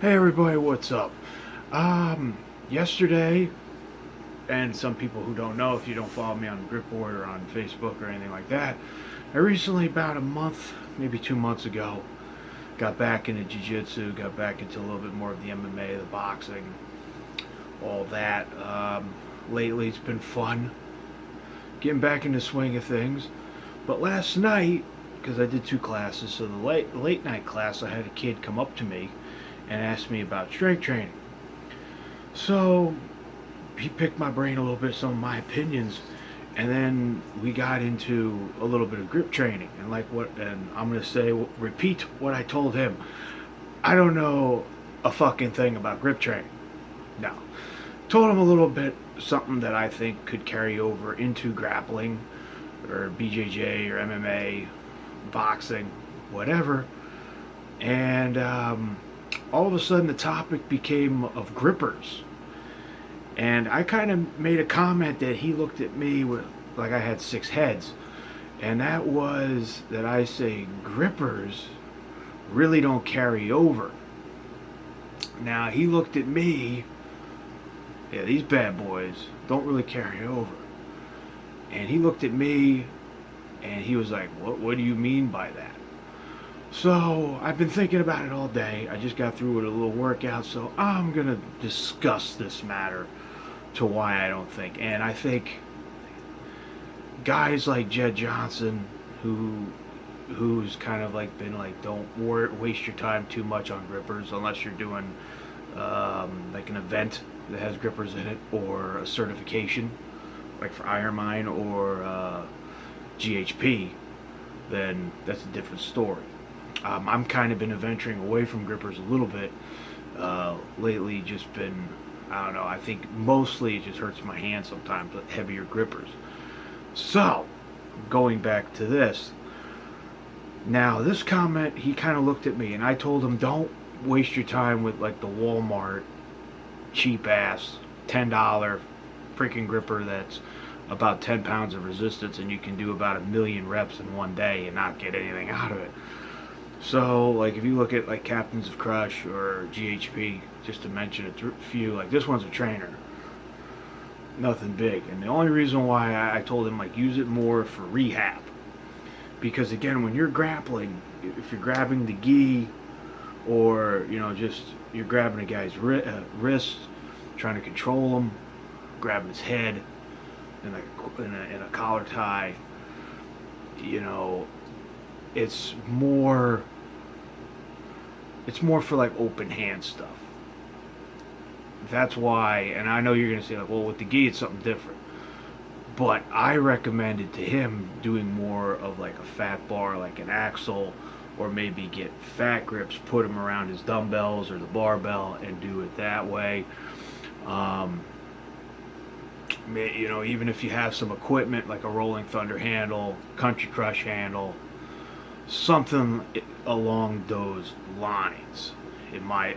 Hey everybody, what's up? Yesterday, and some people who don't know if you don't follow me on Gripboard or on Facebook or anything like that, I recently, about a month, maybe 2 months ago, got back into Jiu-Jitsu, got back into a little bit more of the MMA, the boxing, all that. Lately it's been fun, getting back in the swing of things. But last night, because I did two classes, so the late night class, I had a kid come up to me and asked me about strength training. So he picked my brain a little bit, some of my opinions, and then we got into a little bit of grip training. And I'm gonna say, repeat what I told him. I don't know a fucking thing about grip training. No. Told him a little bit, something that I think could carry over into grappling or BJJ or MMA, boxing, whatever. And all of a sudden the topic became of grippers. And I kind of made a comment that he looked at me with like I had six heads. And that was that I say grippers really don't carry over. Now he looked at me, yeah, these bad boys don't really carry over. And he looked at me and he was like, what do you mean by that? So I've been thinking about it all day. I just got through with a little workout, so I'm gonna discuss this matter to why I don't think. And I think guys like Jed Johnson, who's kind of like been like, don't waste your time too much on grippers unless you're doing like an event that has grippers in it, or a certification like for Iron Mine or GHP, then that's a different story. I'm kind of been venturing away from grippers a little bit lately. Just been, I don't know, I think mostly it just hurts my hand sometimes, but heavier grippers. So, going back to this. Now, this comment, he kind of looked at me, and I told him, don't waste your time with like the Walmart cheap ass $10 freaking gripper that's about 10 pounds of resistance, and you can do about 1,000,000 reps in one day and not get anything out of it. So, like, if you look at, like, Captains of Crush or GHP, just to mention a few, like, this one's a trainer. Nothing big. And the only reason why I told him, like, use it more for rehab. Because, again, when you're grappling, if you're grabbing the gi, or, you know, just you're grabbing a guy's wrist, trying to control him, grabbing his head in a collar tie, you know, it's more for like open hand stuff. That's why, and I know you're gonna say like, well, with the gi it's something different, but I recommended to him doing more of like a fat bar, like an axle, or maybe get fat grips, put them around his dumbbells or the barbell and do it that way. You know, even if you have some equipment like a Rolling Thunder handle, Country Crush handle, something along those lines. In my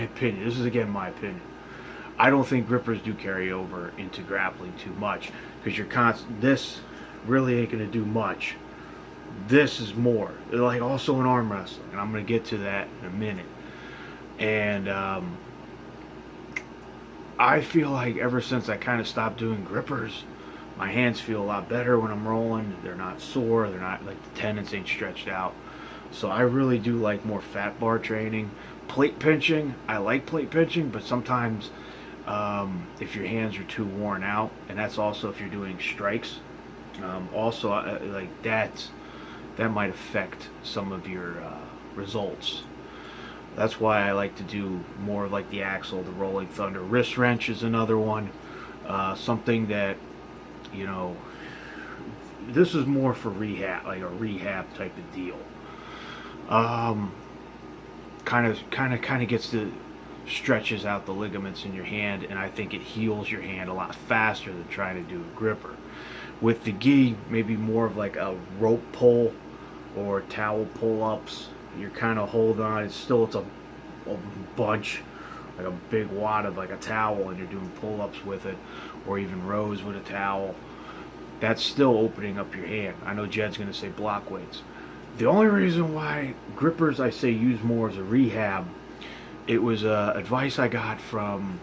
opinion, this is again my opinion. I don't think grippers do carry over into grappling too much, because this really ain't gonna do much. This is more like also in arm wrestling, and I'm gonna get to that in a minute. And I feel like ever since I kind of stopped doing grippers, my hands feel a lot better when I'm rolling. They're not sore. They're not like the tendons ain't stretched out. So I really do like more fat bar training. Plate pinching, I like plate pinching, but sometimes if your hands are too worn out, and that's also if you're doing strikes, also like that might affect some of your results. That's why I like to do more of like the axle, the Rolling Thunder. Wrist wrench is another one. Something that, you know, this is more for rehab, like a rehab type of deal. Kind of gets the stretches out the ligaments in your hand, and I think it heals your hand a lot faster than trying to do a gripper. With the gi, maybe more of like a rope pull or towel pull-ups. You're kind of holding on. It's a bunch, like a big wad of like a towel, and you're doing pull-ups with it, or even rows with a towel. That's still opening up your hand. I know Jed's going to say block weights. The only reason why grippers I say use more as a rehab it was advice I got from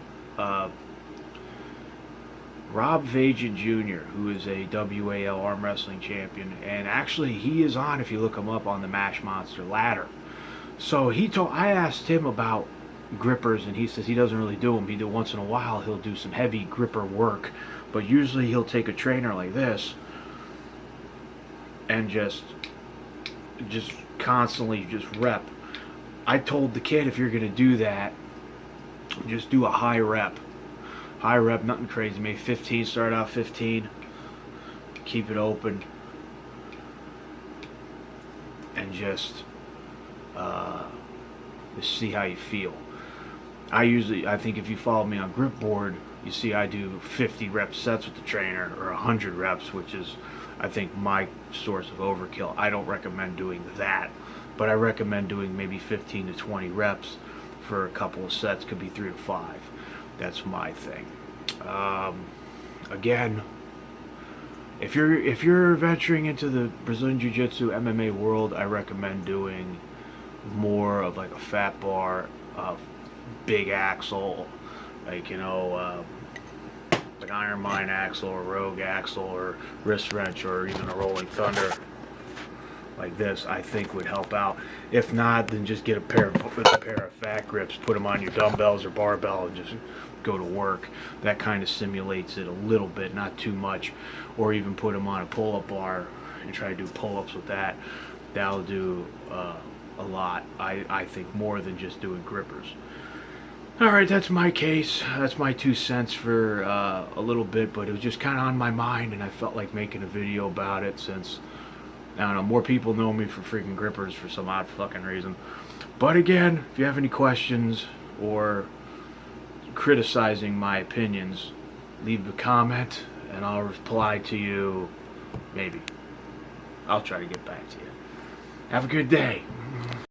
Rob Vagent Jr., who is a WAL arm wrestling champion, and actually he is on, if you look him up, on the Mash Monster ladder. So I asked him about grippers, and he says he doesn't really do them. He do once in a while he'll do some heavy gripper work, but usually he'll take a trainer like this and just constantly just rep. I told the kid, if you're gonna do that, just do a high rep. High rep, nothing crazy. Maybe 15, start out 15. Keep it open. And just see how you feel. I think if you follow me on Gripboard, you see I do 50 rep sets with the trainer, or 100 reps, which is, I think, my source of overkill. I don't recommend doing that, but I recommend doing maybe 15 to 20 reps for a couple of sets. Could be 3 to 5. That's my thing. Again, if you're venturing into the Brazilian Jiu-Jitsu MMA world, I recommend doing more of like a fat bar, big axle, like, you know, like Iron Mine axle or Rogue axle or wrist wrench or even a Rolling Thunder like this, I think would help out. If not, then just get a pair of fat grips, put them on your dumbbells or barbell, and just go to work. That kind of simulates it a little bit, not too much. Or even put them on a pull-up bar and try to do pull-ups with that. That'll do a lot, I think, more than just doing grippers. Alright, that's my case. That's my 2 cents for a little bit, but it was just kind of on my mind, and I felt like making a video about it, since, I don't know, more people know me for freaking grippers for some odd fucking reason. But again, if you have any questions or criticizing my opinions, leave a comment and I'll reply to you. Maybe. I'll try to get back to you. Have a good day.